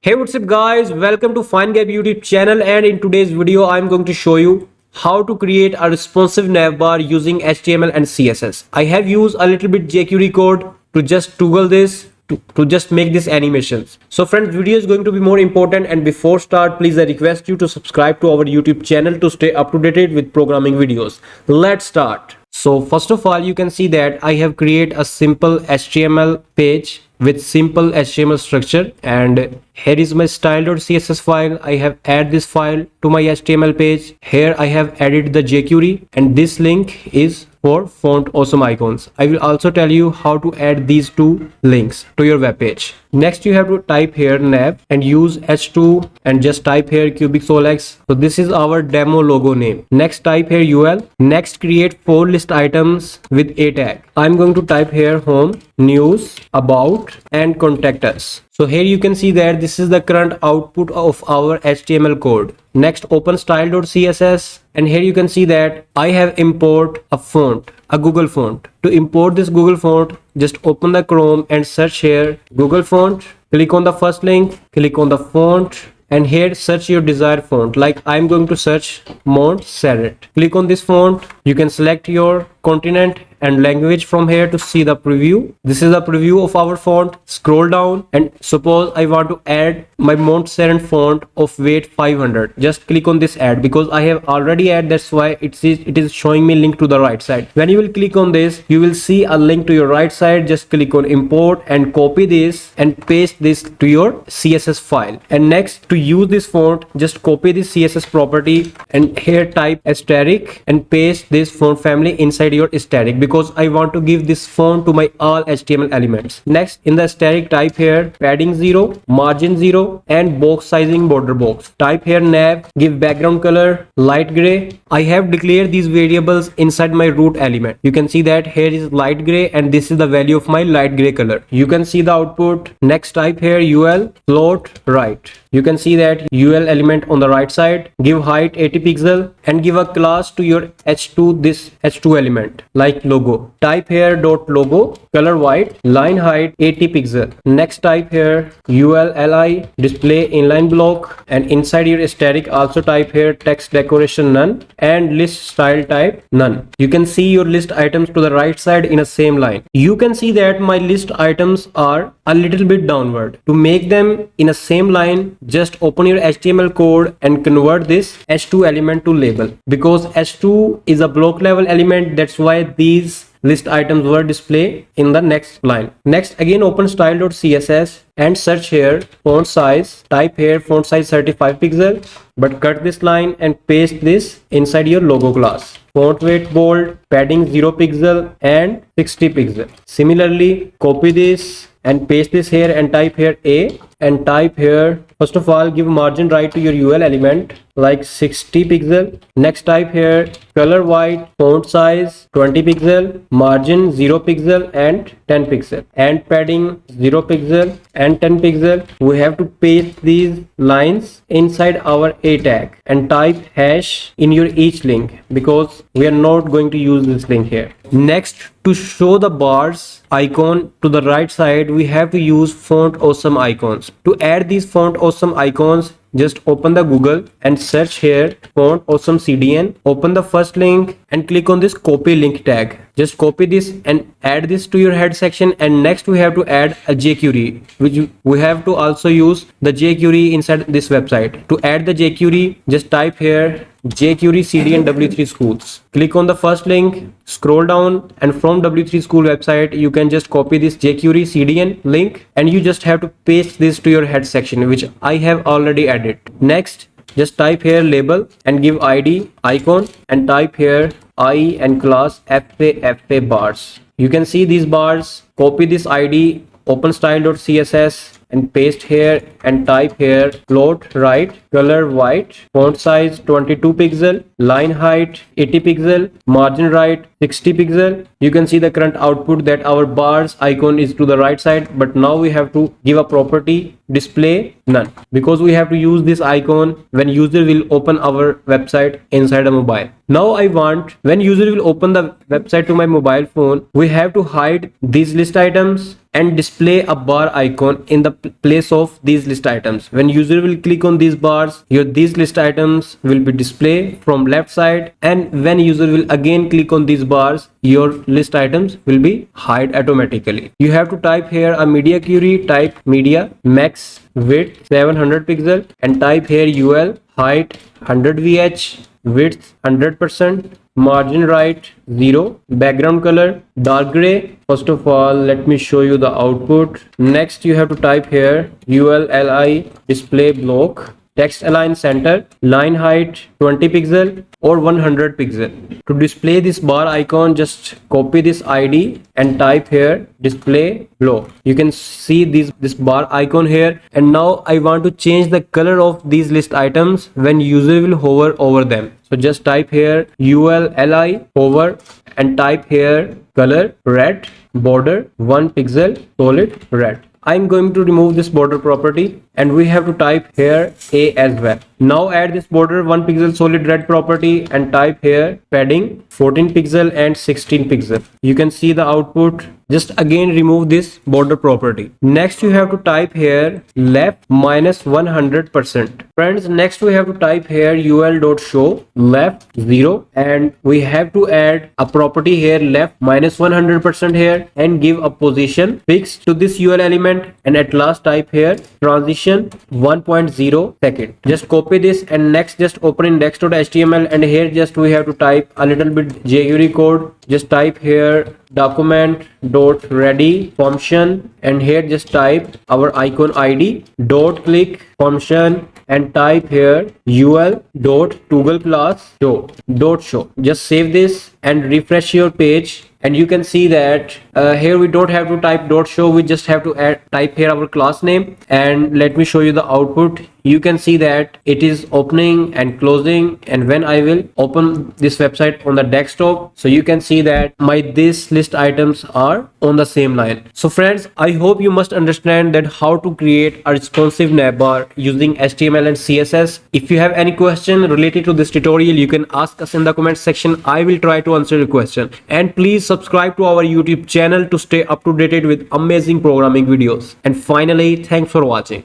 Hey, what's up guys? Welcome to FineGap YouTube channel, and in today's video I'm going to show you how to create a responsive navbar using HTML and CSS. I have used a little bit Jquery code to just toggle this to just make this animations. So friends, video is going to be more important, and before start, please I request you to subscribe to our YouTube channel to stay up to date with programming videos. Let's start. So first of all, you can see that I have created a simple HTML page with simple HTML structure, and here is my style.css file. I have added this file to my HTML page. Here I have added the Jquery, and this link is for font awesome icons. I will also tell you how to add these two links to your web page. Next, you have to type here nav and use h2 and just type here cubic solex. So this is our demo logo name. Next, type here ul. Next, create 4 list items with a tag. I'm going to type here home, news, about, and contact us. So here you can see that this is the current output of our HTML code. Next, open style.css, and here you can see that I have import a font, a Google font. To import this Google font, just open the Chrome and search here Google font. Click on the first link, click on the font, and here search your desired font. Like I'm going to search Montserrat. Click on this font. You can select your continent and language from here to see the preview. This is the preview of our font. Scroll down, and suppose I want to add my Montserrat font of weight 500. Just click on this add because I have already added. That's why it is showing me link to the right side. When you will click on this, you will see a link to your right side. Just click on import and copy this and paste this to your CSS file. And next, to use this font, just copy this CSS property and here type asterisk and paste this font family inside your asterisk because I want to give this font to my all HTML elements. Next, in the asterisk, type here padding 0, margin 0, and box sizing border box. Type here nav, give background color light gray. I have declared these variables inside my root element. You can see that here is light gray and this is the value of my light gray color. You can see the output. Next, type here ul float right. You can see that ul element on the right side. Give height 80 pixel and give a class to your h2, this h2 element like logo. Type here dot logo, color white, line height 80 pixel. Next, type here ulli display inline block, and inside your asterisk also type here text decoration none and list style type none. You can see your list items to the right side in a same line. You can see that my list items are a little bit downward. To make them in a same line, just open your HTML code and convert this h2 element to label, because h2 is a block level element. That's why these list items were displayed in the next line. Next, again open style.css and search here font size. Type here font size 35 pixel, but cut this line and paste this inside your logo class. Font weight bold, padding 0 pixel and 60 pixel. Similarly, copy this and paste this here and type here a and type here, first of all, give margin right to your ul element like 60 pixel. Next, type here color white, font size 20 pixel, margin 0 pixel and 10 pixel, and padding 0 pixel and 10 pixel. We have to paste these lines inside our a tag and type hash in your each link because we are not going to use this link here. Next, to show the bars icon to the right side, we have to use font awesome icons. To add these font awesome icons, just open the Google and search here font awesome CDN. Open the first link and click on this copy link tag. Just copy this and add this to your head section. And next, we have to add a Jquery, which we have to also use the Jquery inside this website. To add the Jquery, just type here Jquery CDN W3 schools. Click on the first link, scroll down, and from W3 school website you can just copy this Jquery CDN link and you just have to paste this to your head section, which I have already added. Next, just type here label and give id icon and type here I and class fa bars. You can see these bars. Copy this id, open style.css and paste here and type here float right, color white, font size 22 pixel, line height 80 pixel, margin right 60 pixel. You can see the current output that our bars icon is to the right side, but now we have to give a property display none, because we have to use this icon when user will open our website inside a mobile. Now I want when user will open the website to my mobile phone, we have to hide these list items and display a bar icon in the place of these list items. When user will click on these bars, these list items will be displayed from left side, and when user will again click on these bars, your list items will be hide automatically. You have to type here a media query, type media max width 700 pixel, and type here ul height 100 vh, width 100%, margin right 0, background color dark gray. First of all, let me show you the output. Next you have to type here ulli display block, text align center, line height 20 pixel or 100 pixel. To display this bar icon, just copy this id and type here display block. You can see this bar icon here, and now I want to change the color of these list items when user will hover over them. So just type here ulli hover and type here color red, border 1 pixel, solid red. I'm going to remove this border property, and we have to type here a as well. Now add this border 1 pixel solid red property and type here padding 14 pixel and 16 pixel. You can see the output. Just again remove this border property. Next you have to type here left minus 100%. Friends, next we have to type here ul.show left 0, and we have to add a property here left minus 100% here and give a position fixed to this ul element, and at last type here transition 1.0 second. Just copy this and next just open index.html, and here just we have to type a little bit Jquery code. Just type here document dot ready function, and here just type our icon id dot click function and type here ul dot toggle class show dot show. Just save this and refresh your page, and you can see that here we don't have to type dot show, we just have to type here our class name, and let me show you the output. You can see that it is opening and closing, and when I will open this website on the desktop, so you can see that my this list items are on the same line. So friends, I hope you must understand that how to create a responsive navbar using HTML and CSS. If you have any question related to this tutorial, you can ask us in the comment section. I will try to answer your question, and please subscribe to our YouTube channel to stay up to date with amazing programming videos. And finally, thanks for watching.